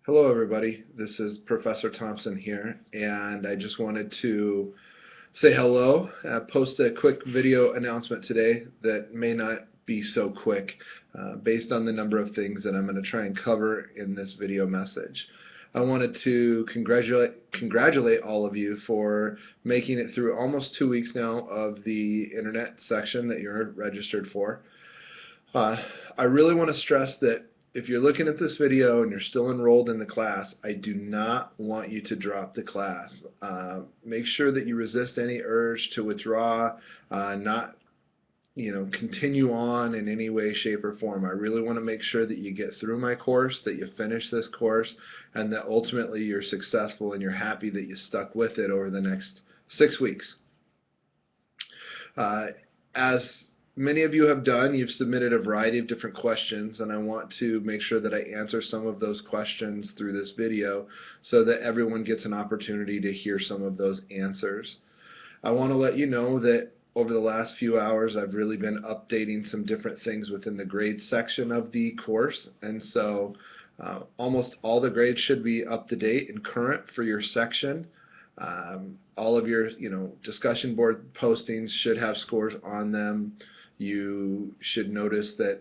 Hello, everybody. This is Professor Thompson here, and I just wanted to say hello, post a quick video announcement today that may not be so quick based on the number of things that I'm going to try and cover in this video message. I wanted to congratulate all of you for making it through almost 2 weeks now of the internet section that you're registered for. I really want to stress that if you're looking at this video and you're still enrolled in the class, I do not want you to drop the class. Make sure that you resist any urge to withdraw, not continue on in any way, shape, or form. I really want to make sure that you get through my course, that you finish this course, and that ultimately you're successful and you're happy that you stuck with it over the next 6 weeks. As many of you have done, you've submitted a variety of different questions, and I want to make sure that I answer some of those questions through this video so that everyone gets an opportunity to hear some of those answers. I want to let you know that over the last few hours I've really been updating some different things within the grades section of the course, and so almost all the grades should be up to date and current for your section. All of your discussion board postings should have scores on them. You should notice that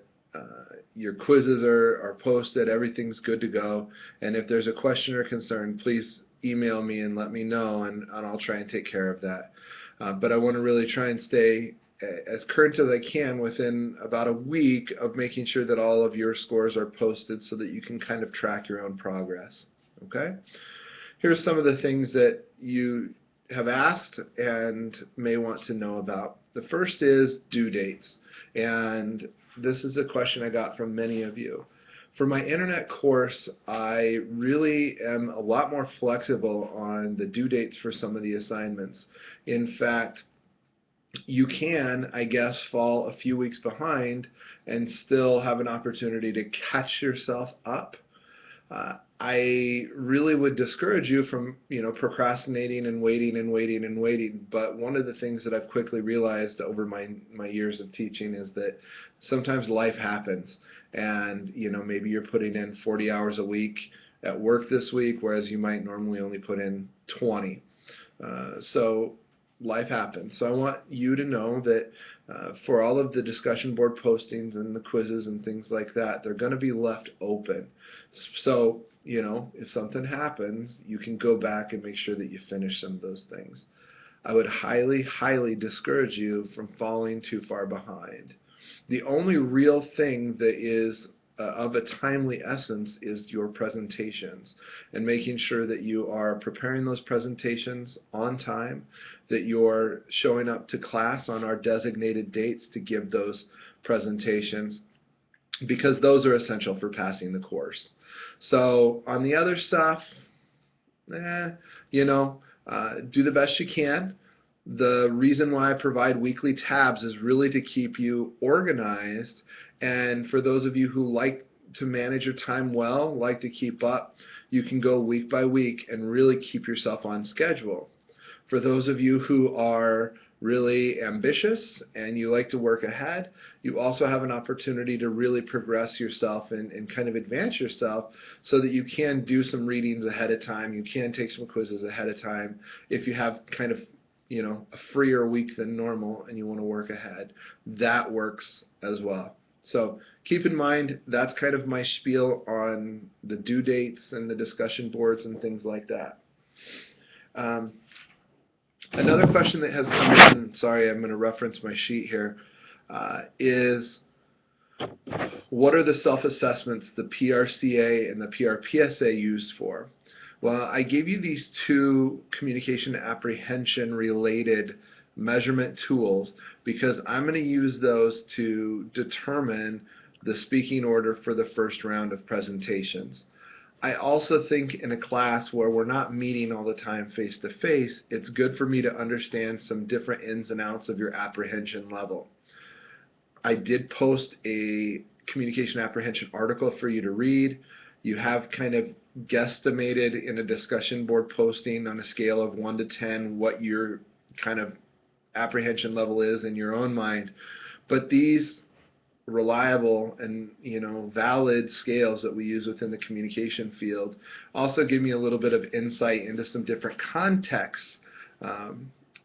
your quizzes are posted, everything's good to go, and if there's a question or concern, please email me and let me know, and I'll try and take care of that. But I want to really try and stay as current as I can within about a week of making sure that all of your scores are posted so that you can kind of track your own progress. Okay? Here's some of the things that you have asked and may want to know about. The first is due dates, and this is a question I got from many of you. For my internet course, I really am a lot more flexible on the due dates for some of the assignments. In fact, you can, I guess, fall a few weeks behind and still have an opportunity to catch yourself up. I really would discourage you from, procrastinating and waiting and waiting and waiting. But one of the things that I've quickly realized over my years of teaching is that sometimes life happens, and maybe you're putting in 40 hours a week at work this week, whereas you might normally only put in 20. So life happens. So I want you to know that for all of the discussion board postings and the quizzes and things like that, they're going to be left open. So, if something happens, you can go back and make sure that you finish some of those things. I would highly, highly discourage you from falling too far behind. The only real thing that is of a timely essence is your presentations, and making sure that you are preparing those presentations on time, that you're showing up to class on our designated dates to give those presentations, because those are essential for passing the course. So on the other stuff, do the best you can. The reason why I provide weekly tabs is really to keep you organized, and for those of you who like to manage your time well, like to keep up, you can go week by week and really keep yourself on schedule. For those of you who are really ambitious and you like to work ahead, you also have an opportunity to really progress yourself and kind of advance yourself so that you can do some readings ahead of time, you can take some quizzes ahead of time if you have kind of a freer week than normal and you want to work ahead. That works as well. So keep in mind, that's kind of my spiel on the due dates and the discussion boards and things like that. Another question that has come in, sorry, I'm going to reference my sheet here, is what are the self-assessments the PRCA and the PRPSA used for? Well, I gave you these two communication apprehension related measurement tools because I'm going to use those to determine the speaking order for the first round of presentations. I also think in a class where we're not meeting all the time face to face, it's good for me to understand some different ins and outs of your apprehension level. I did post a communication apprehension article for you to read. You have kind of guesstimated in a discussion board posting on a scale of 1 to 10 what your kind of apprehension level is in your own mind. But these reliable and valid scales that we use within the communication field. Also give me a little bit of insight into some different contexts,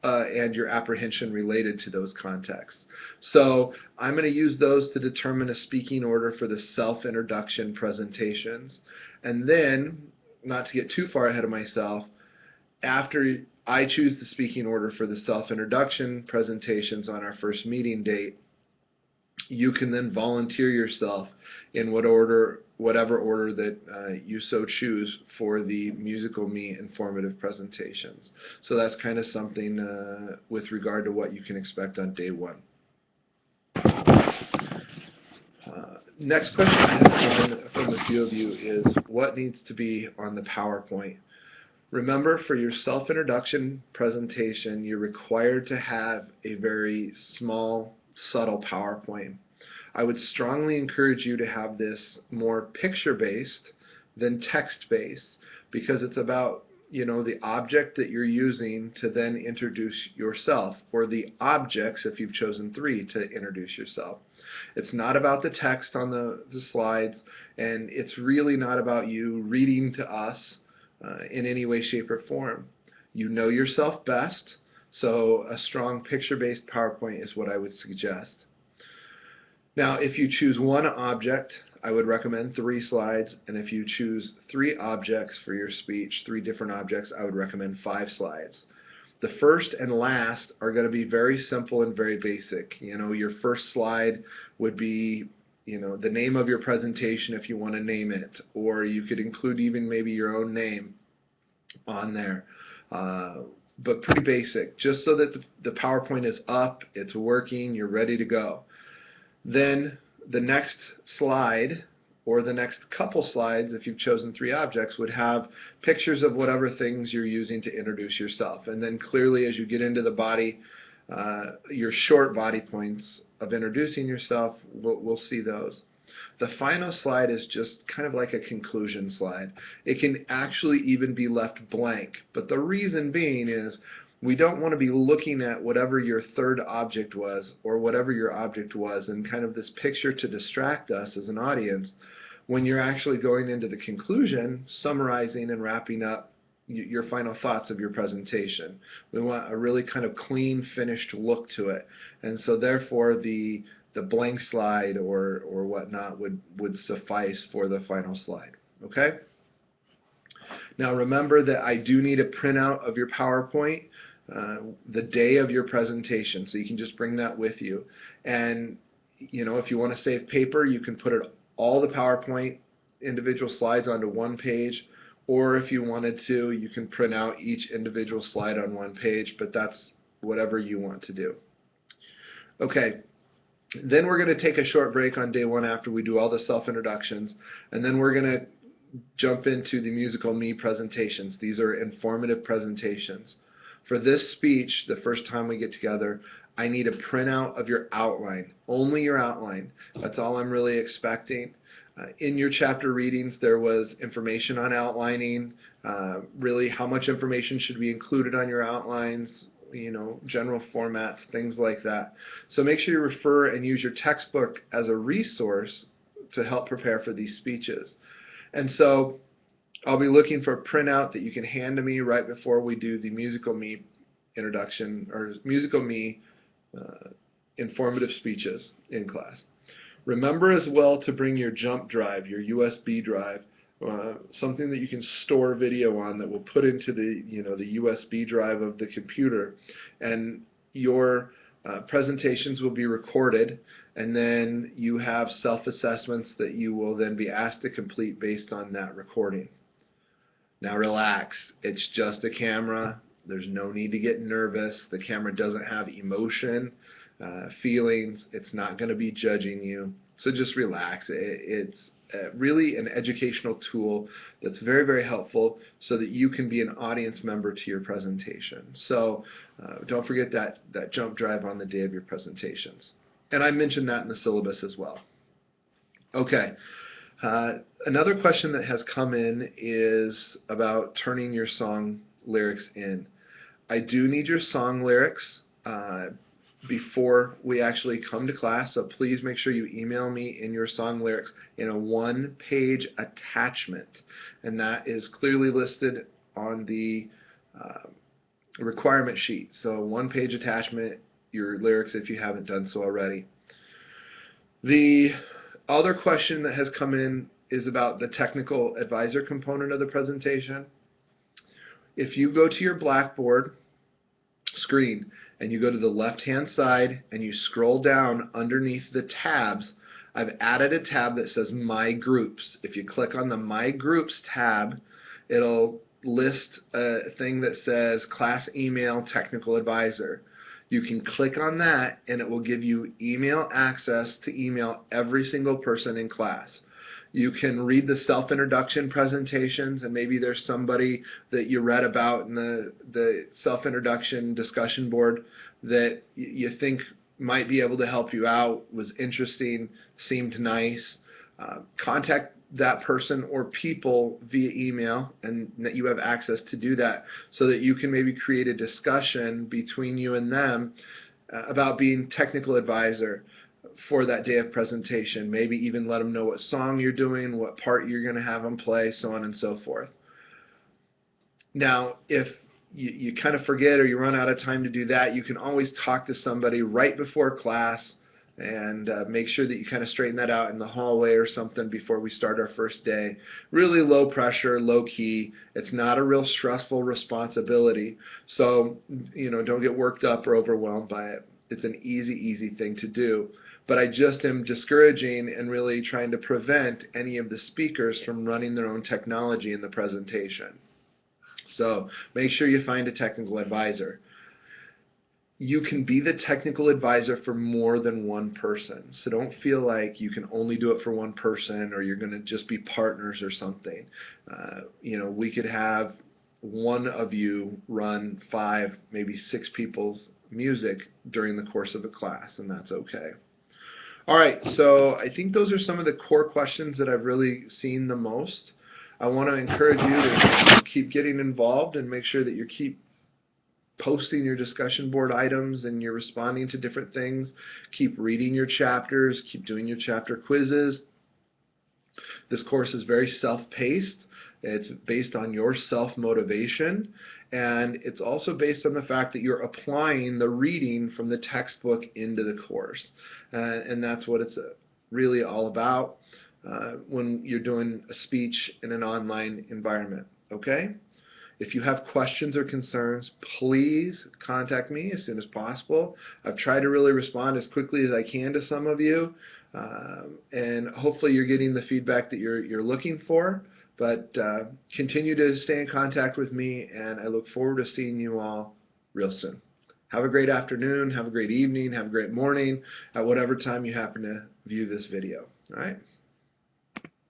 and your apprehension related to those contexts. So I'm going to use those to determine a speaking order for the self-introduction presentations. And then, not to get too far ahead of myself, after I choose the speaking order for the self-introduction presentations on our first meeting date, you can then volunteer yourself in whatever order that you so choose for the Musical Me informative presentations. So that's kind of something with regard to what you can expect on day one. Next question I have from a few of you is, what needs to be on the PowerPoint? Remember, for your self-introduction presentation, you're required to have a very small, subtle PowerPoint. I would strongly encourage you to have this more picture-based than text-based, because it's about the object that you're using to then introduce yourself, or the objects, if you've chosen 3, to introduce yourself. It's not about the text on the slides, and it's really not about you reading to us in any way, shape, or form. You know yourself best, so a strong picture-based PowerPoint is what I would suggest. Now, if you choose one object, I would recommend 3 slides, and if you choose 3 objects for your speech, 3 different objects, I would recommend 5 slides. The first and last are going to be very simple and very basic. Your first slide would be the name of your presentation if you want to name it, or you could include even maybe your own name on there. But pretty basic, just so that the PowerPoint is up, it's working, you're ready to go. Then the next slide, or the next couple slides, if you've chosen 3 objects, would have pictures of whatever things you're using to introduce yourself. And then clearly, as you get into the body, your short body points of introducing yourself, we'll see those. The final slide is just kind of like a conclusion slide. It can actually even be left blank, but the reason being is we don't want to be looking at whatever your third object was, or whatever your object was, and kind of this picture to distract us as an audience when you're actually going into the conclusion, summarizing and wrapping up your final thoughts of your presentation. We want a really kind of clean, finished look to it. And so therefore the blank slide or whatnot would suffice for the final slide. Okay? Now remember that I do need a printout of your PowerPoint the day of your presentation, so you can just bring that with you. And if you want to save paper, you can put all the PowerPoint individual slides onto one page, or if you wanted to, you can print out each individual slide on one page, but that's whatever you want to do. Okay, then we're going to take a short break on day 1 after we do all the self-introductions, and then we're going to jump into the Musical Me presentations. These are informative presentations. For this speech, the first time we get together, I need a printout of your outline, only your outline. That's all I'm really expecting. In your chapter readings, there was information on outlining, really how much information should be included on your outlines, general formats, things like that. So make sure you refer and use your textbook as a resource to help prepare for these speeches. And so I'll be looking for a printout that you can hand to me right before we do the Musical Me introduction, or Musical Me informative speeches in class. Remember as well to bring your jump drive, your USB drive, something that you can store video on that will put into the the USB drive of the computer, and your presentations will be recorded, and then you have self-assessments that you will then be asked to complete based on that recording. Now relax, it's just a camera. There's no need to get nervous. The camera doesn't have emotion, feelings. It's not going to be judging you. So just relax. It's really an educational tool that's very, very helpful so that you can be an audience member to your presentation. So don't forget that jump drive on the day of your presentations. And I mentioned that in the syllabus as well. Okay. Another question that has come in is about turning your song lyrics in. I do need your song lyrics. before we actually come to class. So please make sure you email me in your song lyrics in a one-page attachment, and that is clearly listed on the requirement sheet. So one-page attachment, your lyrics if you haven't done so already. The other question that has come in is about the technical advisor component of the presentation. If you go to your Blackboard screen and you go to the left-hand side and you scroll down underneath the tabs, I've added a tab that says My Groups. If you click on the My Groups tab, it'll list a thing that says Class Email Technical Advisor. You can click on that and it will give you email access to email every single person in class. You can read the self-introduction presentations, and maybe there's somebody that you read about in the self-introduction discussion board that you think might be able to help you out, was interesting, seemed nice. Contact that person or people via email, and that you have access to do that so that you can maybe create a discussion between you and them about being technical advisor for that day of presentation. Maybe even let them know what song you're doing, what part you're going to have them play, so on and so forth. Now, if you kind of forget or you run out of time to do that, you can always talk to somebody right before class and make sure that you kind of straighten that out in the hallway or something before we start our first day. Really low pressure, low key. It's not a real stressful responsibility, so don't get worked up or overwhelmed by it. It's an easy thing to do. But I just am discouraging and really trying to prevent any of the speakers from running their own technology in the presentation. So make sure you find a technical advisor. You can be the technical advisor for more than one person. So don't feel like you can only do it for one person or you're going to just be partners or something. We could have one of you run 5, maybe 6 people's music during the course of a class, and that's okay. All right, so I think those are some of the core questions that I've really seen the most. I want to encourage you to keep getting involved and make sure that you keep posting your discussion board items and you're responding to different things. Keep reading your chapters, keep doing your chapter quizzes. This course is very self-paced. It's based on your self-motivation, and it's also based on the fact that you're applying the reading from the textbook into the course. And that's what it's really all about when you're doing a speech in an online environment, okay? If you have questions or concerns, please contact me as soon as possible. I've tried to really respond as quickly as I can to some of you, and hopefully you're getting the feedback that you're looking for. But continue to stay in contact with me, and I look forward to seeing you all real soon. Have a great afternoon, have a great evening, have a great morning, at whatever time you happen to view this video. All right?